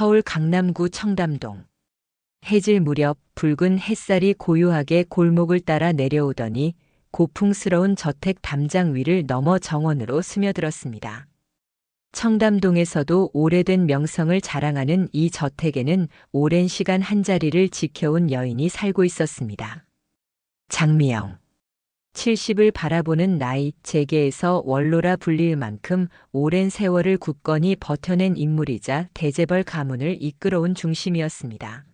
서울 강남구 청담동. 해질 무렵 붉은 햇살이 고요하게 골목을 따라 내려오더니 고풍스러운 저택 담장 위를 넘어 정원으로 스며들었습니다. 청담동에서도 오래된 명성을 자랑하는 이 저택에는 오랜 시간 한자리를 지켜온 여인이 살고 있었습니다. 장미영. 70을 바라보는 나이, 재계에서 원로라 불릴 만큼 오랜 세월을 굳건히 버텨낸 인물이자 대재벌 가문을 이끌어온 중심이었습니다.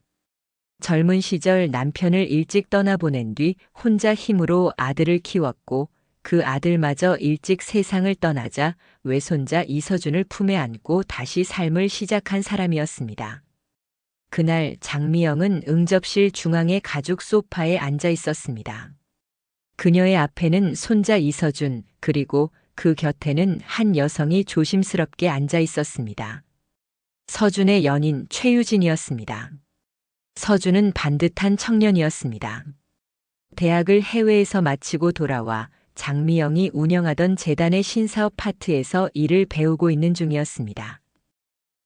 젊은 시절 남편을 일찍 떠나보낸 뒤 혼자 힘으로 아들을 키웠고 그 아들마저 일찍 세상을 떠나자 외손자 이서준을 품에 안고 다시 삶을 시작한 사람이었습니다. 그날 장미영은 응접실 중앙의 가죽 소파에 앉아 있었습니다. 그녀의 앞에는 손자 이서준, 그리고 그 곁에는 한 여성이 조심스럽게 앉아 있었습니다. 서준의 연인 최유진이었습니다. 서준은 반듯한 청년이었습니다. 대학을 해외에서 마치고 돌아와 장미영이 운영하던 재단의 신사업 파트에서 일을 배우고 있는 중이었습니다.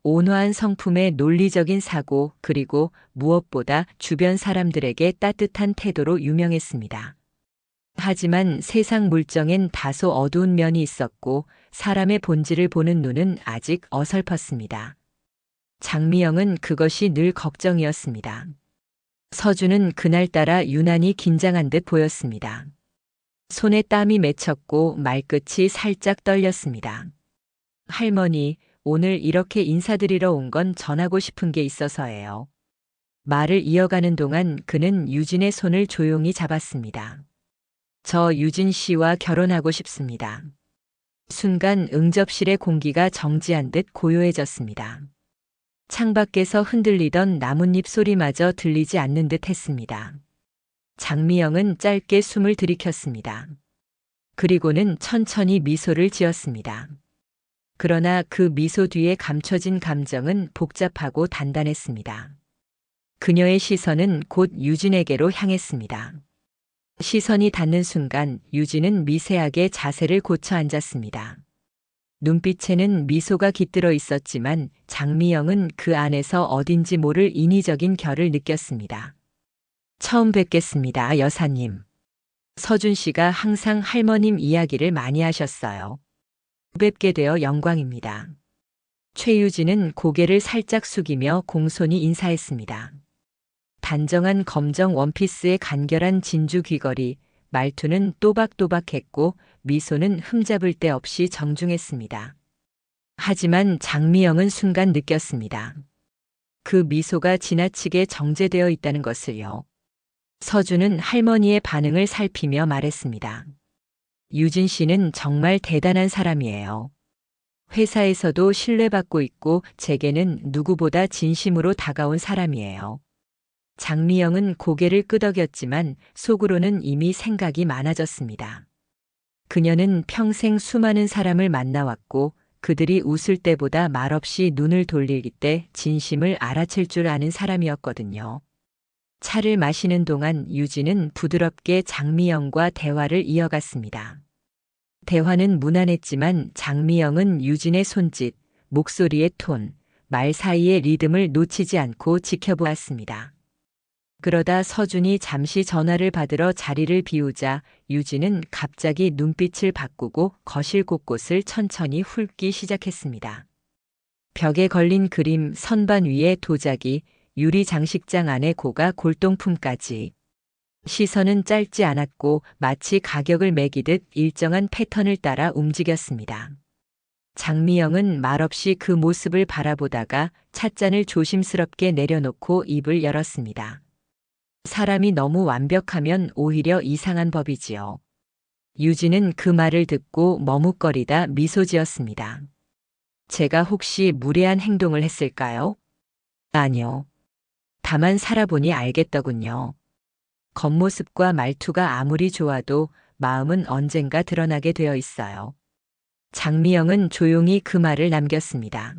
온화한 성품의 논리적인 사고, 그리고 무엇보다 주변 사람들에게 따뜻한 태도로 유명했습니다. 하지만 세상 물정엔 다소 어두운 면이 있었고 사람의 본질을 보는 눈은 아직 어설펐습니다. 장미영은 그것이 늘 걱정이었습니다. 서준은 그날따라 유난히 긴장한 듯 보였습니다. 손에 땀이 맺혔고 말끝이 살짝 떨렸습니다. 할머니, 오늘 이렇게 인사드리러 온 건 전하고 싶은 게 있어서예요. 말을 이어가는 동안 그는 유진의 손을 조용히 잡았습니다. 저 유진 씨와 결혼하고 싶습니다. 순간 응접실의 공기가 정지한 듯 고요해졌습니다. 창밖에서 흔들리던 나뭇잎 소리마저 들리지 않는 듯 했습니다. 장미영은 짧게 숨을 들이켰습니다. 그리고는 천천히 미소를 지었습니다. 그러나 그 미소 뒤에 감춰진 감정은 복잡하고 단단했습니다. 그녀의 시선은 곧 유진에게로 향했습니다. 시선이 닿는 순간 유진은 미세하게 자세를 고쳐 앉았습니다. 눈빛에는 미소가 깃들어 있었지만 장미영은 그 안에서 어딘지 모를 인위적인 결을 느꼈습니다. 처음 뵙겠습니다, 여사님. 서준 씨가 항상 할머님 이야기를 많이 하셨어요. 뵙게 되어 영광입니다. 최유진은 고개를 살짝 숙이며 공손히 인사했습니다. 단정한 검정 원피스의 간결한 진주 귀걸이, 말투는 또박또박했고 미소는 흠잡을 데 없이 정중했습니다. 하지만 장미영은 순간 느꼈습니다. 그 미소가 지나치게 정제되어 있다는 것을요. 서준은 할머니의 반응을 살피며 말했습니다. 유진 씨는 정말 대단한 사람이에요. 회사에서도 신뢰받고 있고 제게는 누구보다 진심으로 다가온 사람이에요. 장미영은 고개를 끄덕였지만 속으로는 이미 생각이 많아졌습니다. 그녀는 평생 수많은 사람을 만나왔고 그들이 웃을 때보다 말없이 눈을 돌릴 때 진심을 알아챌 줄 아는 사람이었거든요. 차를 마시는 동안 유진은 부드럽게 장미영과 대화를 이어갔습니다. 대화는 무난했지만 장미영은 유진의 손짓, 목소리의 톤, 말 사이의 리듬을 놓치지 않고 지켜보았습니다. 그러다 서준이 잠시 전화를 받으러 자리를 비우자 유진은 갑자기 눈빛을 바꾸고 거실 곳곳을 천천히 훑기 시작했습니다. 벽에 걸린 그림, 선반 위에 도자기, 유리 장식장 안에 고가 골동품까지. 시선은 짧지 않았고 마치 가격을 매기듯 일정한 패턴을 따라 움직였습니다. 장미영은 말없이 그 모습을 바라보다가 찻잔을 조심스럽게 내려놓고 입을 열었습니다. 사람이 너무 완벽하면 오히려 이상한 법이지요. 유진은 그 말을 듣고 머뭇거리다 미소 지었습니다. 제가 혹시 무례한 행동을 했을까요? 아니요. 다만 살아보니 알겠더군요. 겉모습과 말투가 아무리 좋아도 마음은 언젠가 드러나게 되어 있어요. 장미영은 조용히 그 말을 남겼습니다.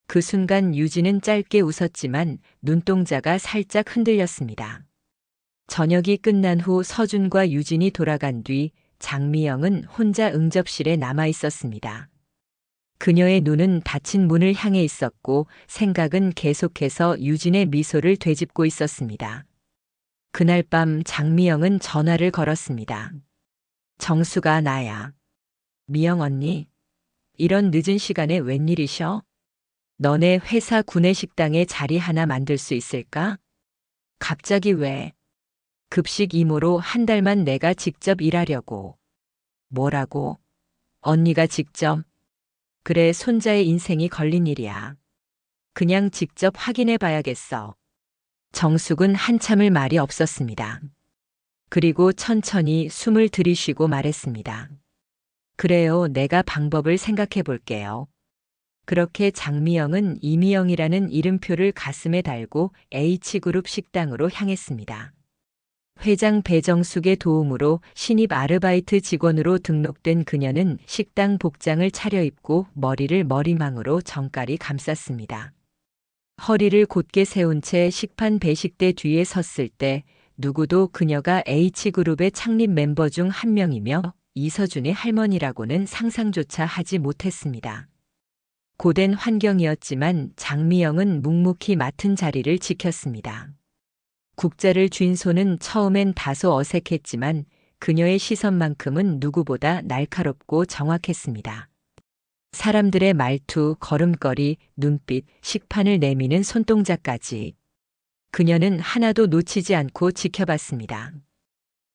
그 순간 유진은 짧게 웃었지만 눈동자가 살짝 흔들렸습니다. 저녁이 끝난 후 서준과 유진이 돌아간 뒤 장미영은 혼자 응접실에 남아 있었습니다. 그녀의 눈은 닫힌 문을 향해 있었고 생각은 계속해서 유진의 미소를 되짚고 있었습니다. 그날 밤 장미영은 전화를 걸었습니다. 정수가 나야. 미영 언니, 이런 늦은 시간에 웬일이셔? 너네 회사 구내식당에 자리 하나 만들 수 있을까? 갑자기 왜? 급식 이모로 한 달만 내가 직접 일하려고. 뭐라고? 언니가 직접? 그래, 손자의 인생이 걸린 일이야. 그냥 직접 확인해 봐야겠어. 정숙은 한참을 말이 없었습니다. 그리고 천천히 숨을 들이쉬고 말했습니다. 그래요, 내가 방법을 생각해 볼게요. 그렇게 장미영은 이미영이라는 이름표를 가슴에 달고 H그룹 식당으로 향했습니다. 회장 배정숙의 도움으로 신입 아르바이트 직원으로 등록된 그녀는 식당 복장을 차려입고 머리를 머리망으로 정갈이 감쌌습니다. 허리를 곧게 세운 채 식판 배식대 뒤에 섰을 때 누구도 그녀가 H그룹의 창립 멤버 중 한 명이며 이서준의 할머니라고는 상상조차 하지 못했습니다. 고된 환경이었지만 장미영은 묵묵히 맡은 자리를 지켰습니다. 국자를 쥔 손은 처음엔 다소 어색했지만 그녀의 시선만큼은 누구보다 날카롭고 정확했습니다. 사람들의 말투, 걸음걸이, 눈빛, 식판을 내미는 손동작까지 그녀는 하나도 놓치지 않고 지켜봤습니다.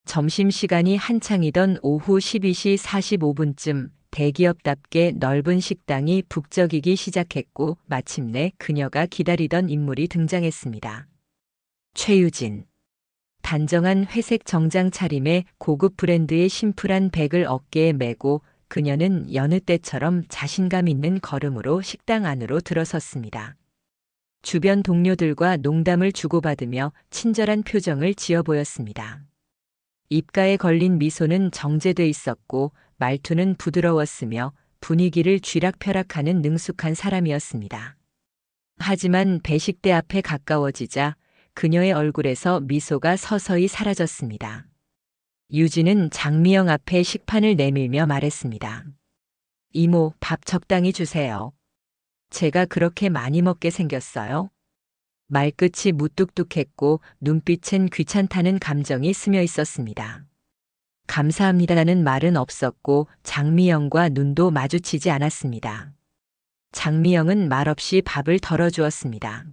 점심시간이 한창이던 오후 12시 45분쯤 대기업답게 넓은 식당이 북적이기 시작했고 마침내 그녀가 기다리던 인물이 등장했습니다. 최유진. 단정한 회색 정장 차림에 고급 브랜드의 심플한 백을 어깨에 메고 그녀는 여느 때처럼 자신감 있는 걸음으로 식당 안으로 들어섰습니다. 주변 동료들과 농담을 주고받으며 친절한 표정을 지어 보였습니다. 입가에 걸린 미소는 정제돼 있었고 말투는 부드러웠으며 분위기를 쥐락펴락하는 능숙한 사람이었습니다. 하지만 배식대 앞에 가까워지자 그녀의 얼굴에서 미소가 서서히 사라졌습니다. 유진은 장미영 앞에 식판을 내밀며 말했습니다. 이모, 밥 적당히 주세요. 제가 그렇게 많이 먹게 생겼어요? 말끝이 무뚝뚝했고 눈빛엔 귀찮다는 감정이 스며 있었습니다. 감사합니다라는 말은 없었고 장미영과 눈도 마주치지 않았습니다. 장미영은 말없이 밥을 덜어주었습니다.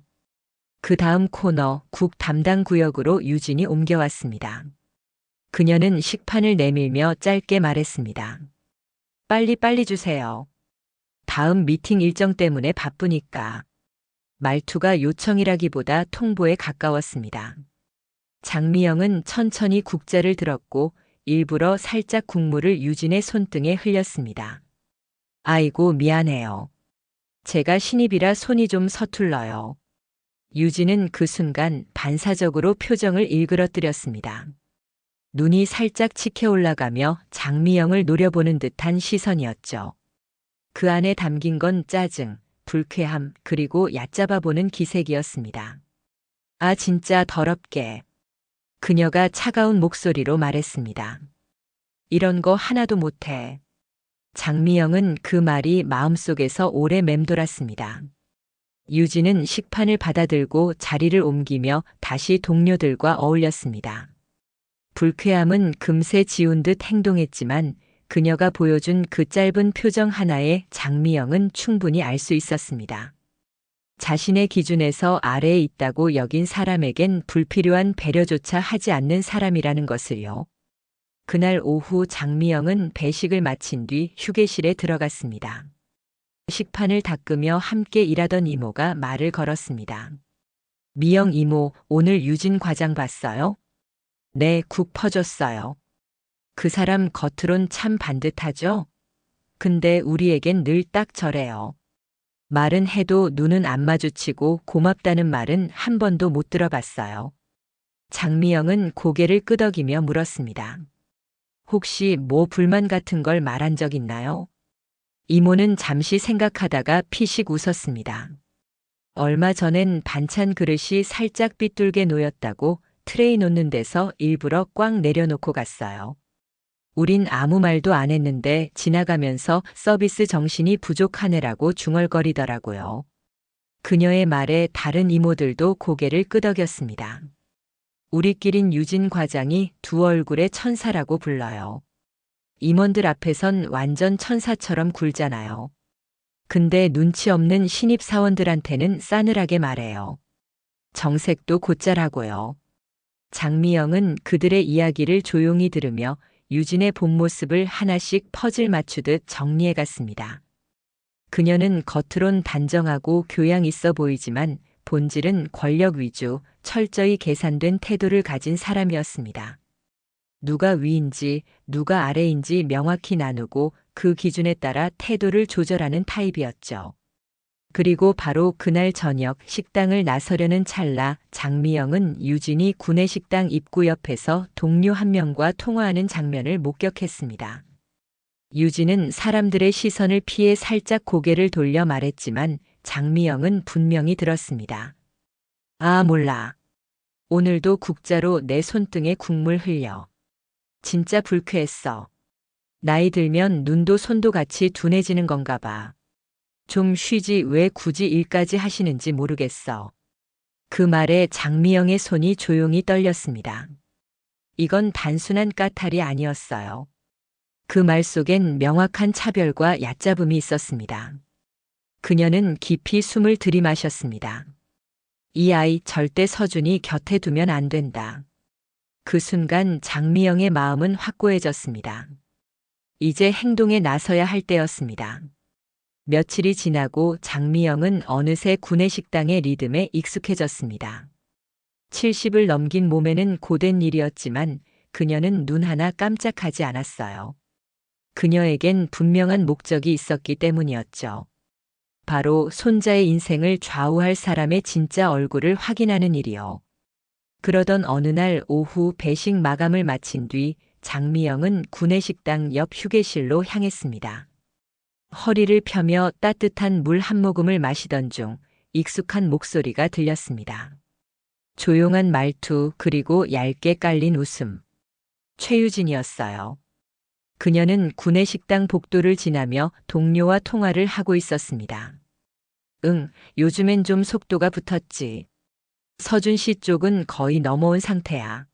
그 다음 코너 국 담당 구역으로 유진이 옮겨왔습니다. 그녀는 식판을 내밀며 짧게 말했습니다. 빨리 주세요. 다음 미팅 일정 때문에 바쁘니까. 말투가 요청이라기보다 통보에 가까웠습니다. 장미영은 천천히 국자를 들었고 일부러 살짝 국물을 유진의 손등에 흘렸습니다. 아이고, 미안해요. 제가 신입이라 손이 좀 서툴러요. 유진은 그 순간 반사적으로 표정을 일그러뜨렸습니다. 눈이 살짝 치켜 올라가며 장미영을 노려보는 듯한 시선이었죠. 그 안에 담긴 건 짜증, 불쾌함, 그리고 얕잡아 보는 기색이었습니다. 아, 진짜 더럽게. 그녀가 차가운 목소리로 말했습니다. 이런 거 하나도 못해. 장미영은 그 말이 마음속에서 오래 맴돌았습니다. 유진은 식판을 받아들고 자리를 옮기며 다시 동료들과 어울렸습니다. 불쾌함은 금세 지운 듯 행동했지만 그녀가 보여준 그 짧은 표정 하나에 장미영은 충분히 알 수 있었습니다. 자신의 기준에서 아래에 있다고 여긴 사람에겐 불필요한 배려조차 하지 않는 사람이라는 것을요. 그날 오후 장미영은 배식을 마친 뒤 휴게실에 들어갔습니다. 식판을 닦으며 함께 일하던 이모가 말을 걸었습니다. 미영 이모, 오늘 유진 과장 봤어요? 네, 국 퍼줬어요. 그 사람 겉으론 참 반듯하죠? 근데 우리에겐 늘 딱 저래요. 말은 해도 눈은 안 마주치고 고맙다는 말은 한 번도 못 들어봤어요. 장미영은 고개를 끄덕이며 물었습니다. 혹시 뭐 불만 같은 걸 말한 적 있나요? 이모는 잠시 생각하다가 피식 웃었습니다. 얼마 전엔 반찬 그릇이 살짝 삐뚤게 놓였다고 트레이 놓는 데서 일부러 꽉 내려놓고 갔어요. 우린 아무 말도 안 했는데 지나가면서 서비스 정신이 부족하네라고 중얼거리더라고요. 그녀의 말에 다른 이모들도 고개를 끄덕였습니다. 우리끼린 유진 과장이 두 얼굴의 천사라고 불러요. 임원들 앞에선 완전 천사처럼 굴잖아요. 근데 눈치 없는 신입사원들한테는 싸늘하게 말해요. 정색도 곧잘하고요. 장미영은 그들의 이야기를 조용히 들으며 유진의 본 모습을 하나씩 퍼즐 맞추듯 정리해 갔습니다. 그녀는 겉으론 단정하고 교양 있어 보이지만 본질은 권력 위주, 철저히 계산된 태도를 가진 사람이었습니다. 누가 위인지 누가 아래인지 명확히 나누고 그 기준에 따라 태도를 조절하는 타입이었죠. 그리고 바로 그날 저녁 식당을 나서려는 찰나 장미영은 유진이 구내식당 입구 옆에서 동료 한 명과 통화하는 장면을 목격했습니다. 유진은 사람들의 시선을 피해 살짝 고개를 돌려 말했지만 장미영은 분명히 들었습니다. 아, 몰라. 오늘도 국자로 내 손등에 국물 흘려. 진짜 불쾌했어. 나이 들면 눈도 손도 같이 둔해지는 건가 봐. 좀 쉬지 왜 굳이 일까지 하시는지 모르겠어. 그 말에 장미영의 손이 조용히 떨렸습니다. 이건 단순한 까탈이 아니었어요. 그 말 속엔 명확한 차별과 얕잡음이 있었습니다. 그녀는 깊이 숨을 들이마셨습니다. 이 아이 절대 서준이 곁에 두면 안 된다. 그 순간 장미영의 마음은 확고해졌습니다. 이제 행동에 나서야 할 때였습니다. 며칠이 지나고 장미영은 어느새 구내식당의 리듬에 익숙해졌습니다. 70을 넘긴 몸에는 고된 일이었지만 그녀는 눈 하나 깜짝하지 않았어요. 그녀에겐 분명한 목적이 있었기 때문이었죠. 바로 손자의 인생을 좌우할 사람의 진짜 얼굴을 확인하는 일이요. 그러던 어느 날 오후 배식 마감을 마친 뒤 장미영은 구내식당 옆 휴게실로 향했습니다. 허리를 펴며 따뜻한 물 한 모금을 마시던 중 익숙한 목소리가 들렸습니다. 조용한 말투 그리고 얇게 깔린 웃음. 최유진이었어요. 그녀는 구내식당 복도를 지나며 동료와 통화를 하고 있었습니다. 응, 요즘엔 좀 속도가 붙었지. 서준 씨 쪽은 거의 넘어온 상태야.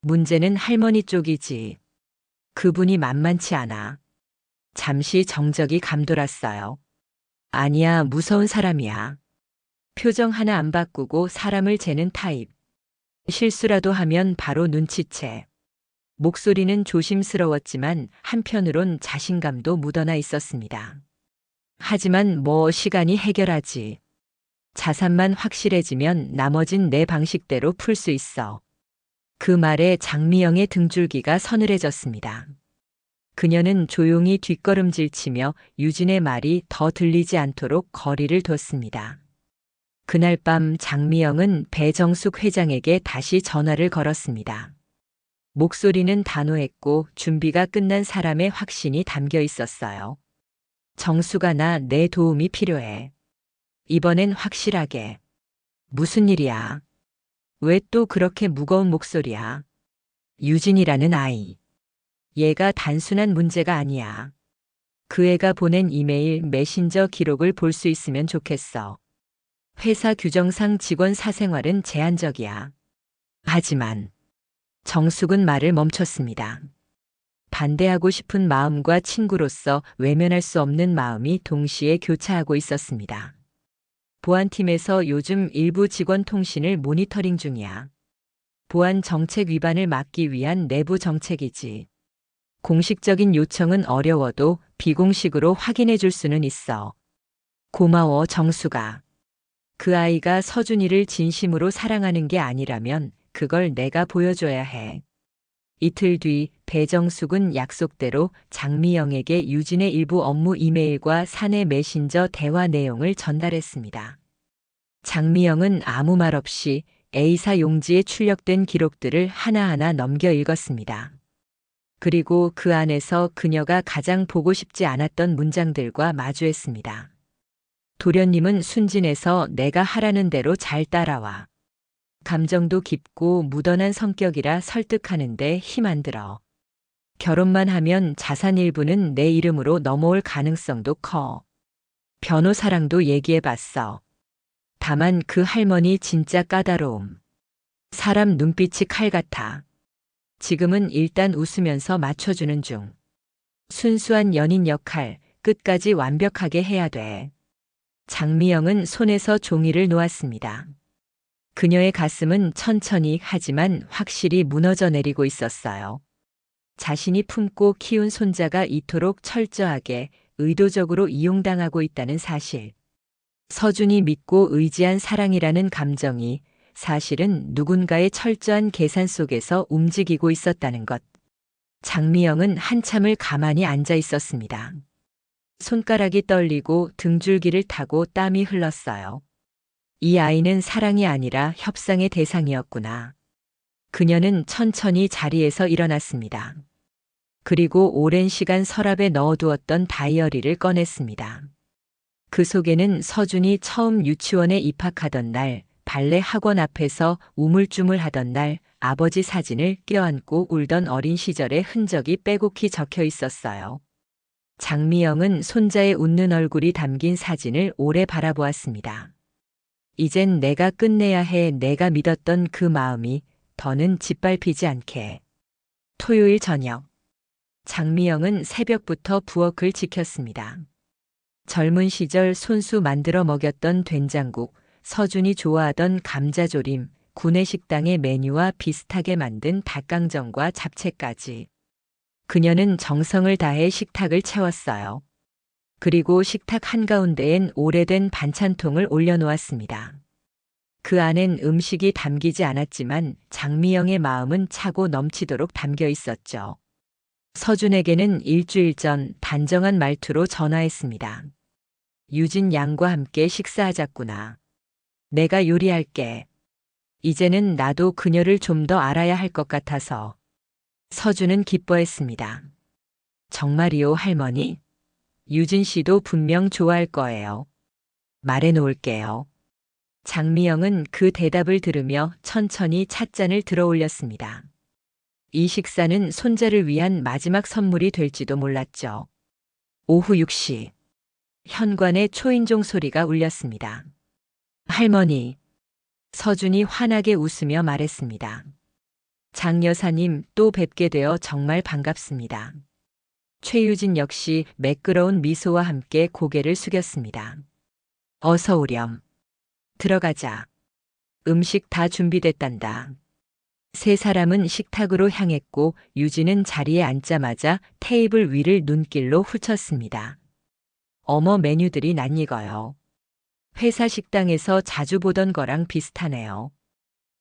문제는 할머니 쪽이지. 그분이 만만치 않아. 잠시 정적이 감돌았어요. 아니야, 무서운 사람이야. 표정 하나 안 바꾸고 사람을 재는 타입. 실수라도 하면 바로 눈치채. 목소리는 조심스러웠지만 한편으론 자신감도 묻어나 있었습니다. 하지만 뭐 시간이 해결하지. 자산만 확실해지면 나머진 내 방식대로 풀 수 있어. 그 말에 장미영의 등줄기가 서늘해졌습니다. 그녀는 조용히 뒷걸음질치며 유진의 말이 더 들리지 않도록 거리를 뒀습니다. 그날 밤 장미영은 배정숙 회장에게 다시 전화를 걸었습니다. 목소리는 단호했고 준비가 끝난 사람의 확신이 담겨 있었어요. 정수가 나 내 도움이 필요해. 이번엔 확실하게. 무슨 일이야? 왜 또 그렇게 무거운 목소리야? 유진이라는 아이. 얘가 단순한 문제가 아니야. 그 애가 보낸 이메일 메신저 기록을 볼 수 있으면 좋겠어. 회사 규정상 직원 사생활은 제한적이야. 하지만 정숙은 말을 멈췄습니다. 반대하고 싶은 마음과 친구로서 외면할 수 없는 마음이 동시에 교차하고 있었습니다. 보안팀에서 요즘 일부 직원 통신을 모니터링 중이야. 보안 정책 위반을 막기 위한 내부 정책이지. 공식적인 요청은 어려워도 비공식으로 확인해 줄 수는 있어. 고마워, 정수가. 그 아이가 서준이를 진심으로 사랑하는 게 아니라면 그걸 내가 보여줘야 해. 이틀 뒤 배정숙은 약속대로 장미영에게 유진의 일부 업무 이메일과 사내 메신저 대화 내용을 전달했습니다. 장미영은 아무 말 없이 A사 용지에 출력된 기록들을 하나하나 넘겨 읽었습니다. 그리고 그 안에서 그녀가 가장 보고 싶지 않았던 문장들과 마주했습니다. 도련님은 순진해서 내가 하라는 대로 잘 따라와. 감정도 깊고 무던한 성격이라 설득하는데 힘 안 들어. 결혼만 하면 자산 일부는 내 이름으로 넘어올 가능성도 커. 변호사랑도 얘기해봤어. 다만 그 할머니 진짜 까다로움. 사람 눈빛이 칼 같아. 지금은 일단 웃으면서 맞춰주는 중. 순수한 연인 역할, 끝까지 완벽하게 해야 돼. 장미영은 손에서 종이를 놓았습니다. 그녀의 가슴은 천천히 하지만 확실히 무너져 내리고 있었어요. 자신이 품고 키운 손자가 이토록 철저하게, 의도적으로 이용당하고 있다는 사실. 서준이 믿고 의지한 사랑이라는 감정이 사실은 누군가의 철저한 계산 속에서 움직이고 있었다는 것. 장미영은 한참을 가만히 앉아 있었습니다. 손가락이 떨리고 등줄기를 타고 땀이 흘렀어요. 이 아이는 사랑이 아니라 협상의 대상이었구나. 그녀는 천천히 자리에서 일어났습니다. 그리고 오랜 시간 서랍에 넣어두었던 다이어리를 꺼냈습니다. 그 속에는 서준이 처음 유치원에 입학하던 날, 발레 학원 앞에서 우물쭈물하던 날, 아버지 사진을 껴안고 울던 어린 시절의 흔적이 빼곡히 적혀 있었어요. 장미영은 손자의 웃는 얼굴이 담긴 사진을 오래 바라보았습니다. 이젠 내가 끝내야 해. 내가 믿었던 그 마음이 더는 짓밟히지 않게. 토요일 저녁. 장미영은 새벽부터 부엌을 지켰습니다. 젊은 시절 손수 만들어 먹였던 된장국, 서준이 좋아하던 감자조림, 구내식당의 메뉴와 비슷하게 만든 닭강정과 잡채까지. 그녀는 정성을 다해 식탁을 채웠어요. 그리고 식탁 한가운데엔 오래된 반찬통을 올려놓았습니다. 그 안엔 음식이 담기지 않았지만 장미영의 마음은 차고 넘치도록 담겨 있었죠. 서준에게는 일주일 전 단정한 말투로 전화했습니다. 유진 양과 함께 식사하자꾸나. 내가 요리할게. 이제는 나도 그녀를 좀 더 알아야 할 것 같아서. 서준은 기뻐했습니다. 정말이요, 할머니? 유진 씨도 분명 좋아할 거예요. 말해 놓을게요. 장미영은 그 대답을 들으며 천천히 찻잔을 들어 올렸습니다. 이 식사는 손자를 위한 마지막 선물이 될지도 몰랐죠. 오후 6시. 현관에 초인종 소리가 울렸습니다. 할머니. 서준이 환하게 웃으며 말했습니다. 장 여사님, 또 뵙게 되어 정말 반갑습니다. 최유진 역시 매끄러운 미소와 함께 고개를 숙였습니다. 어서 오렴. 들어가자. 음식 다 준비됐단다. 세 사람은 식탁으로 향했고 유진은 자리에 앉자마자 테이블 위를 눈길로 훑었습니다. 어머, 메뉴들이 낯익어요. 회사 식당에서 자주 보던 거랑 비슷하네요.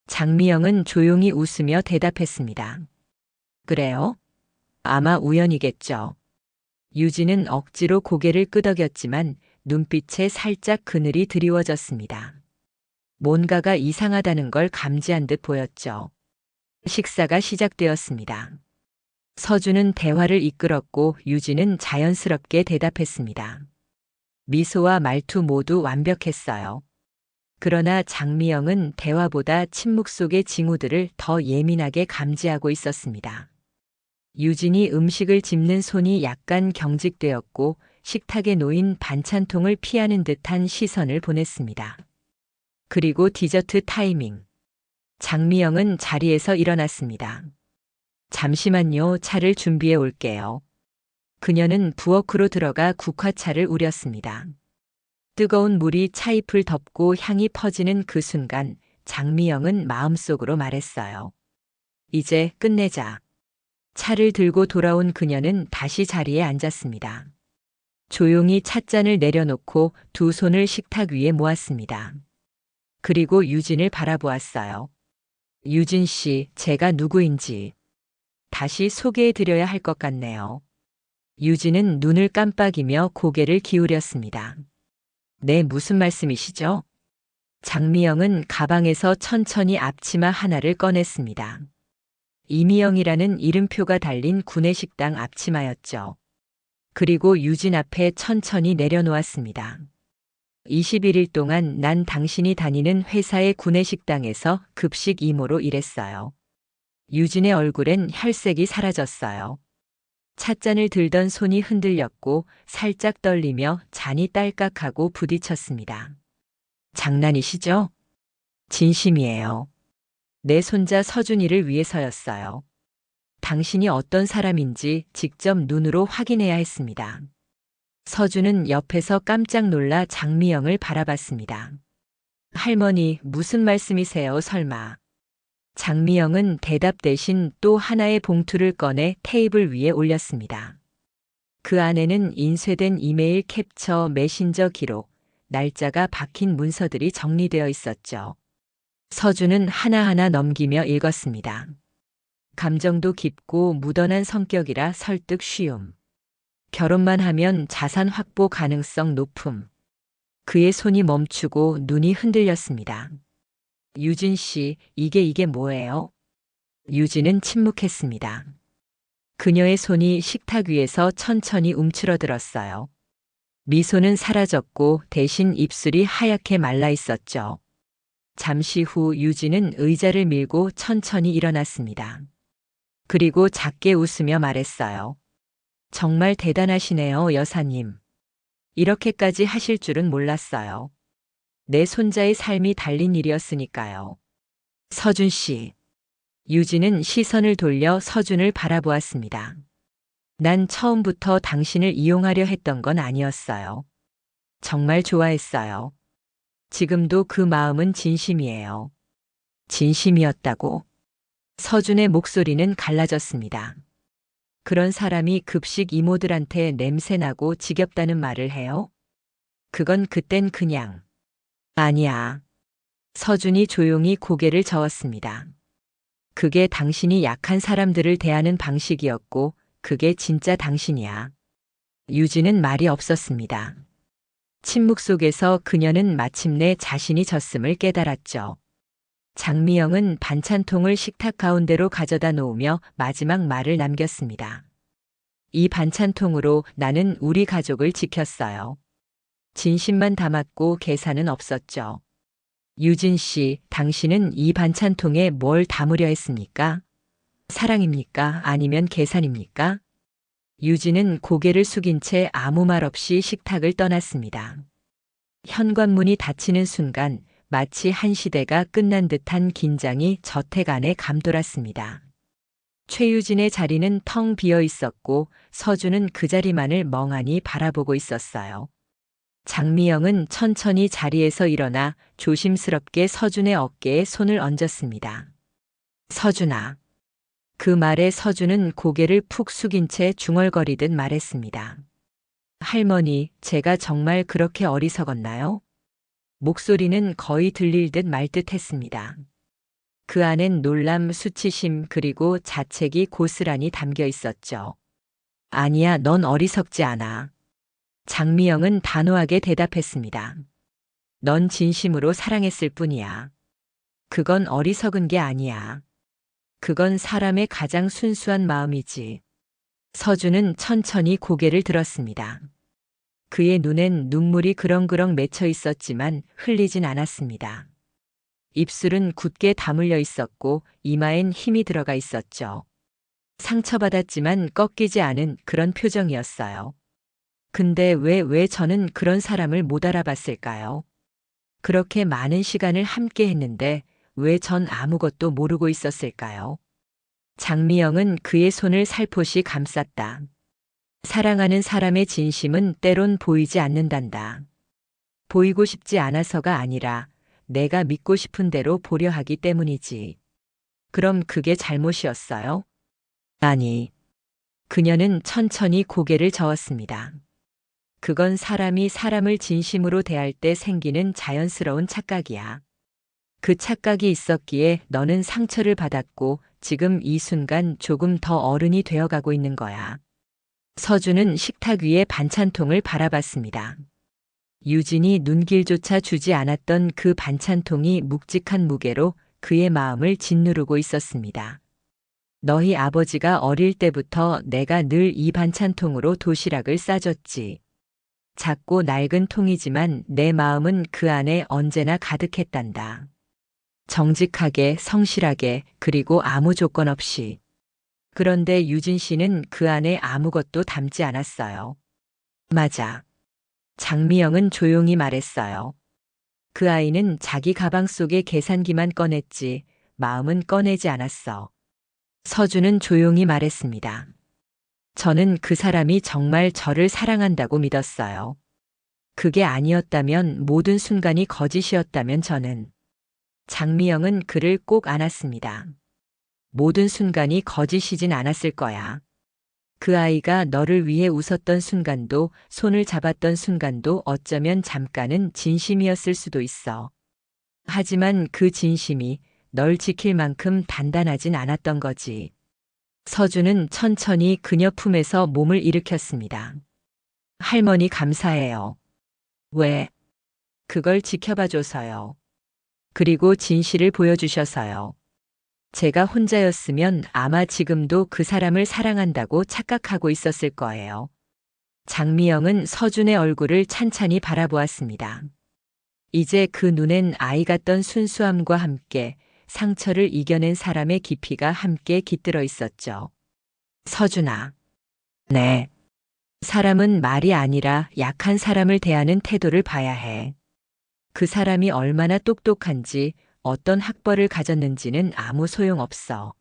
장미영은 조용히 웃으며 대답했습니다. 그래요? 아마 우연이겠죠. 유진은 억지로 고개를 끄덕였지만 눈빛에 살짝 그늘이 드리워졌습니다. 뭔가가 이상하다는 걸 감지한 듯 보였죠. 식사가 시작되었습니다. 서준은 대화를 이끌었고 유진은 자연스럽게 대답했습니다. 미소와 말투 모두 완벽했어요. 그러나 장미영은 대화보다 침묵 속의 징후들을 더 예민하게 감지하고 있었습니다. 유진이 음식을 집는 손이 약간 경직되었고 식탁에 놓인 반찬통을 피하는 듯한 시선을 보냈습니다. 그리고 디저트 타이밍. 장미영은 자리에서 일어났습니다. 잠시만요, 차를 준비해 올게요. 그녀는 부엌으로 들어가 국화차를 우렸습니다. 뜨거운 물이 차잎을 덮고 향이 퍼지는 그 순간 장미영은 마음속으로 말했어요. 이제 끝내자. 차를 들고 돌아온 그녀는 다시 자리에 앉았습니다. 조용히 찻잔을 내려놓고 두 손을 식탁 위에 모았습니다. 그리고 유진을 바라보았어요. 유진 씨, 제가 누구인지 다시 소개해 드려야 할 것 같네요. 유진은 눈을 깜빡이며 고개를 기울였습니다. 네, 무슨 말씀이시죠? 장미영은 가방에서 천천히 앞치마 하나를 꺼냈습니다. 이미영이라는 이름표가 달린 구내식당 앞치마였죠. 그리고 유진 앞에 천천히 내려놓았습니다. 21일 동안 난 당신이 다니는 회사의 구내식당에서 급식 이모로 일했어요. 유진의 얼굴엔 혈색이 사라졌어요. 찻잔을 들던 손이 흔들렸고 살짝 떨리며 잔이 딸깍하고 부딪혔습니다. 장난이시죠? 진심이에요. 내 손자 서준이를 위해서였어요. 당신이 어떤 사람인지 직접 눈으로 확인해야 했습니다. 서준은 옆에서 깜짝 놀라 장미영을 바라봤습니다. 할머니, 무슨 말씀이세요, 설마? 장미영은 대답 대신 또 하나의 봉투를 꺼내 테이블 위에 올렸습니다. 그 안에는 인쇄된 이메일 캡처, 메신저 기록, 날짜가 박힌 문서들이 정리되어 있었죠. 서준은 하나하나 넘기며 읽었습니다. 감정도 깊고 무던한 성격이라 설득 쉬움. 결혼만 하면 자산 확보 가능성 높음. 그의 손이 멈추고 눈이 흔들렸습니다. 유진 씨, 이게 뭐예요? 유진은 침묵했습니다. 그녀의 손이 식탁 위에서 천천히 움츠러들었어요. 미소는 사라졌고 대신 입술이 하얗게 말라 있었죠. 잠시 후 유진은 의자를 밀고 천천히 일어났습니다. 그리고 작게 웃으며 말했어요. 정말 대단하시네요, 여사님. 이렇게까지 하실 줄은 몰랐어요. 내 손자의 삶이 달린 일이었으니까요. 서준 씨. 유진은 시선을 돌려 서준을 바라보았습니다. 난 처음부터 당신을 이용하려 했던 건 아니었어요. 정말 좋아했어요. 지금도 그 마음은 진심이에요. 진심이었다고? 서준의 목소리는 갈라졌습니다. 그런 사람이 급식 이모들한테 냄새나고 지겹다는 말을 해요? 그건 그땐 그냥. 아니야. 서준이 조용히 고개를 저었습니다. 그게 당신이 약한 사람들을 대하는 방식이었고, 그게 진짜 당신이야. 유진은 말이 없었습니다. 침묵 속에서 그녀는 마침내 자신이 졌음을 깨달았죠. 장미영은 반찬통을 식탁 가운데로 가져다 놓으며 마지막 말을 남겼습니다. 이 반찬통으로 나는 우리 가족을 지켰어요. 진심만 담았고 계산은 없었죠. 유진 씨, 당신은 이 반찬통에 뭘 담으려 했습니까? 사랑입니까? 아니면 계산입니까? 유진은 고개를 숙인 채 아무 말 없이 식탁을 떠났습니다. 현관문이 닫히는 순간 마치 한 시대가 끝난 듯한 긴장이 저택 안에 감돌았습니다. 최유진의 자리는 텅 비어 있었고 서준은 그 자리만을 멍하니 바라보고 있었어요. 장미영은 천천히 자리에서 일어나 조심스럽게 서준의 어깨에 손을 얹었습니다. 서준아. 그 말에 서준은 고개를 푹 숙인 채 중얼거리듯 말했습니다. 할머니, 제가 정말 그렇게 어리석었나요? 목소리는 거의 들릴 듯 말 듯 했습니다. 그 안엔 놀람, 수치심 그리고 자책이 고스란히 담겨 있었죠. 아니야, 넌 어리석지 않아. 장미영은 단호하게 대답했습니다. 넌 진심으로 사랑했을 뿐이야. 그건 어리석은 게 아니야. 그건 사람의 가장 순수한 마음이지. 서준은 천천히 고개를 들었습니다. 그의 눈엔 눈물이 그렁그렁 맺혀 있었지만 흘리진 않았습니다. 입술은 굳게 다물려 있었고 이마엔 힘이 들어가 있었죠. 상처받았지만 꺾이지 않은 그런 표정이었어요. 근데 왜 저는 그런 사람을 못 알아봤을까요? 그렇게 많은 시간을 함께 했는데 왜 전 아무것도 모르고 있었을까요? 장미영은 그의 손을 살포시 감쌌다. 사랑하는 사람의 진심은 때론 보이지 않는단다. 보이고 싶지 않아서가 아니라 내가 믿고 싶은 대로 보려 하기 때문이지. 그럼 그게 잘못이었어요? 아니. 그녀는 천천히 고개를 저었습니다. 그건 사람이 사람을 진심으로 대할 때 생기는 자연스러운 착각이야. 그 착각이 있었기에 너는 상처를 받았고 지금 이 순간 조금 더 어른이 되어가고 있는 거야. 서준은 식탁 위에 반찬통을 바라봤습니다. 유진이 눈길조차 주지 않았던 그 반찬통이 묵직한 무게로 그의 마음을 짓누르고 있었습니다. 너희 아버지가 어릴 때부터 내가 늘 이 반찬통으로 도시락을 싸줬지. 작고 낡은 통이지만 내 마음은 그 안에 언제나 가득했단다. 정직하게, 성실하게, 그리고 아무 조건 없이. 그런데 유진 씨는 그 안에 아무것도 담지 않았어요. 맞아. 장미영은 조용히 말했어요. 그 아이는 자기 가방 속에 계산기만 꺼냈지, 마음은 꺼내지 않았어. 서준은 조용히 말했습니다. 저는 그 사람이 정말 저를 사랑한다고 믿었어요. 그게 아니었다면, 모든 순간이 거짓이었다면 저는. 장미영은 그를 꼭 안았습니다. 모든 순간이 거짓이진 않았을 거야. 그 아이가 너를 위해 웃었던 순간도, 손을 잡았던 순간도 어쩌면 잠깐은 진심이었을 수도 있어. 하지만 그 진심이 널 지킬 만큼 단단하진 않았던 거지. 서준은 천천히 그녀 품에서 몸을 일으켰습니다. 할머니 감사해요. 왜? 그걸 지켜봐줘서요. 그리고 진실을 보여주셔서요. 제가 혼자였으면 아마 지금도 그 사람을 사랑한다고 착각하고 있었을 거예요. 장미영은 서준의 얼굴을 찬찬히 바라보았습니다. 이제 그 눈엔 아이 같던 순수함과 함께 상처를 이겨낸 사람의 깊이가 함께 깃들어 있었죠. 서준아. 네. 사람은 말이 아니라 약한 사람을 대하는 태도를 봐야 해. 그 사람이 얼마나 똑똑한지, 어떤 학벌을 가졌는지는 아무 소용없어.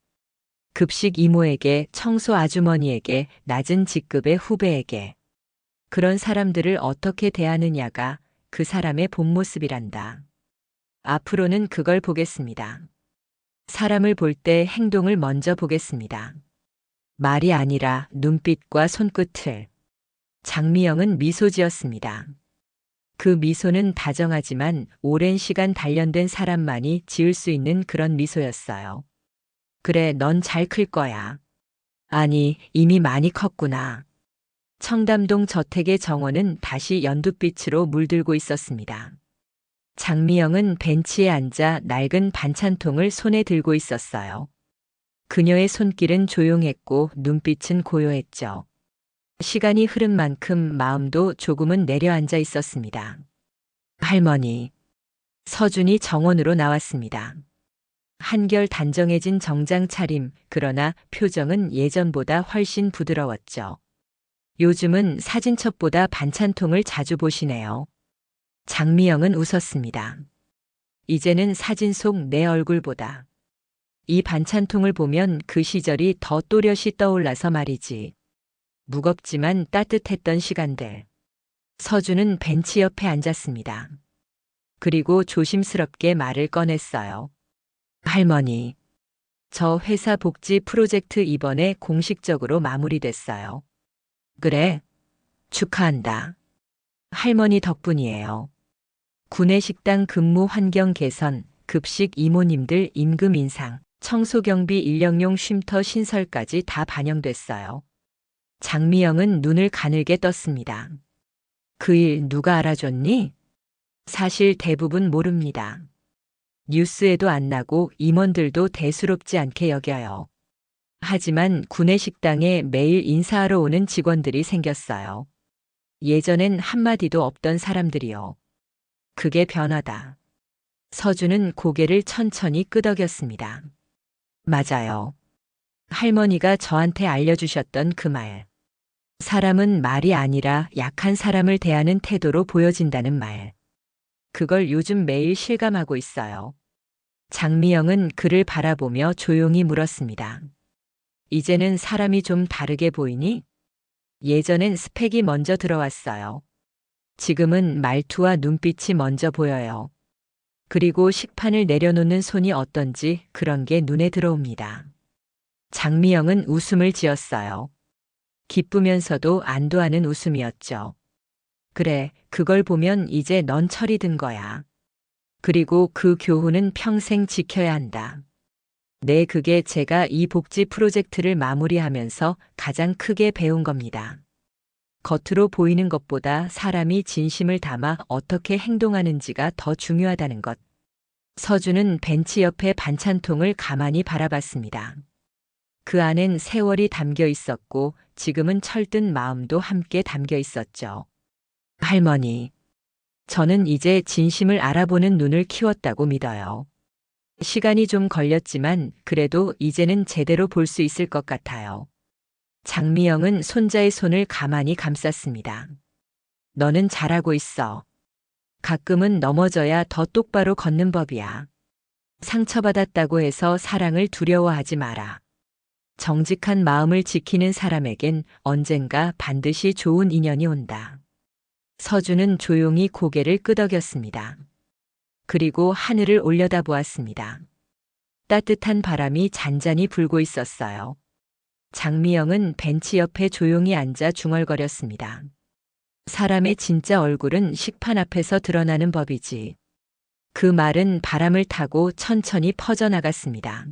급식 이모에게, 청소 아주머니에게, 낮은 직급의 후배에게. 그런 사람들을 어떻게 대하느냐가 그 사람의 본 모습이란다. 앞으로는 그걸 보겠습니다. 사람을 볼 때 행동을 먼저 보겠습니다. 말이 아니라 눈빛과 손끝을. 장미영은 미소 지었습니다. 그 미소는 다정하지만 오랜 시간 단련된 사람만이 지을 수 있는 그런 미소였어요. 그래, 넌 잘 클 거야. 아니, 이미 많이 컸구나. 청담동 저택의 정원은 다시 연두빛으로 물들고 있었습니다. 장미영은 벤치에 앉아 낡은 반찬통을 손에 들고 있었어요. 그녀의 손길은 조용했고 눈빛은 고요했죠. 시간이 흐른 만큼 마음도 조금은 내려앉아 있었습니다. 할머니. 서준이 정원으로 나왔습니다. 한결 단정해진 정장 차림, 그러나 표정은 예전보다 훨씬 부드러웠죠. 요즘은 사진첩보다 반찬통을 자주 보시네요. 장미영은 웃었습니다. 이제는 사진 속 내 얼굴보다. 이 반찬통을 보면 그 시절이 더 또렷이 떠올라서 말이지. 무겁지만 따뜻했던 시간들. 서준은 벤치 옆에 앉았습니다. 그리고 조심스럽게 말을 꺼냈어요. 할머니, 저 회사 복지 프로젝트 이번에 공식적으로 마무리됐어요. 그래? 축하한다. 할머니 덕분이에요. 구내식당 근무 환경 개선, 급식 이모님들 임금 인상, 청소경비 인력용 쉼터 신설까지 다 반영됐어요. 장미영은 눈을 가늘게 떴습니다. 그 일 누가 알아줬니? 사실 대부분 모릅니다. 뉴스에도 안 나고 임원들도 대수롭지 않게 여겨요. 하지만 구내식당에 매일 인사하러 오는 직원들이 생겼어요. 예전엔 한마디도 없던 사람들이요. 그게 변화다. 서준은 고개를 천천히 끄덕였습니다. 맞아요. 할머니가 저한테 알려주셨던 그 말. 사람은 말이 아니라 약한 사람을 대하는 태도로 보여진다는 말. 그걸 요즘 매일 실감하고 있어요. 장미영은 그를 바라보며 조용히 물었습니다. 이제는 사람이 좀 다르게 보이니? 예전엔 스펙이 먼저 들어왔어요. 지금은 말투와 눈빛이 먼저 보여요. 그리고 식판을 내려놓는 손이 어떤지 그런 게 눈에 들어옵니다. 장미영은 웃음을 지었어요. 기쁘면서도 안도하는 웃음이었죠. 그래, 그걸 보면 이제 넌 철이 든 거야. 그리고 그 교훈은 평생 지켜야 한다. 네, 그게 제가 이 복지 프로젝트를 마무리하면서 가장 크게 배운 겁니다. 겉으로 보이는 것보다 사람이 진심을 담아 어떻게 행동하는지가 더 중요하다는 것. 서준은 벤치 옆에 반찬통을 가만히 바라봤습니다. 그 안엔 세월이 담겨 있었고 지금은 철든 마음도 함께 담겨 있었죠. 할머니, 저는 이제 진심을 알아보는 눈을 키웠다고 믿어요. 시간이 좀 걸렸지만 그래도 이제는 제대로 볼 수 있을 것 같아요. 장미영은 손자의 손을 가만히 감쌌습니다. 너는 잘하고 있어. 가끔은 넘어져야 더 똑바로 걷는 법이야. 상처받았다고 해서 사랑을 두려워하지 마라. 정직한 마음을 지키는 사람에겐 언젠가 반드시 좋은 인연이 온다. 서준은 조용히 고개를 끄덕였습니다. 그리고 하늘을 올려다보았습니다. 따뜻한 바람이 잔잔히 불고 있었어요. 장미영은 벤치 옆에 조용히 앉아 중얼거렸습니다. 사람의 진짜 얼굴은 식판 앞에서 드러나는 법이지. 그 말은 바람을 타고 천천히 퍼져나갔습니다.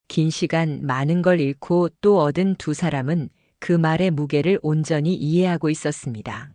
긴 시간 많은 걸 잃고 또 얻은 두 사람은 그 말의 무게를 온전히 이해하고 있었습니다.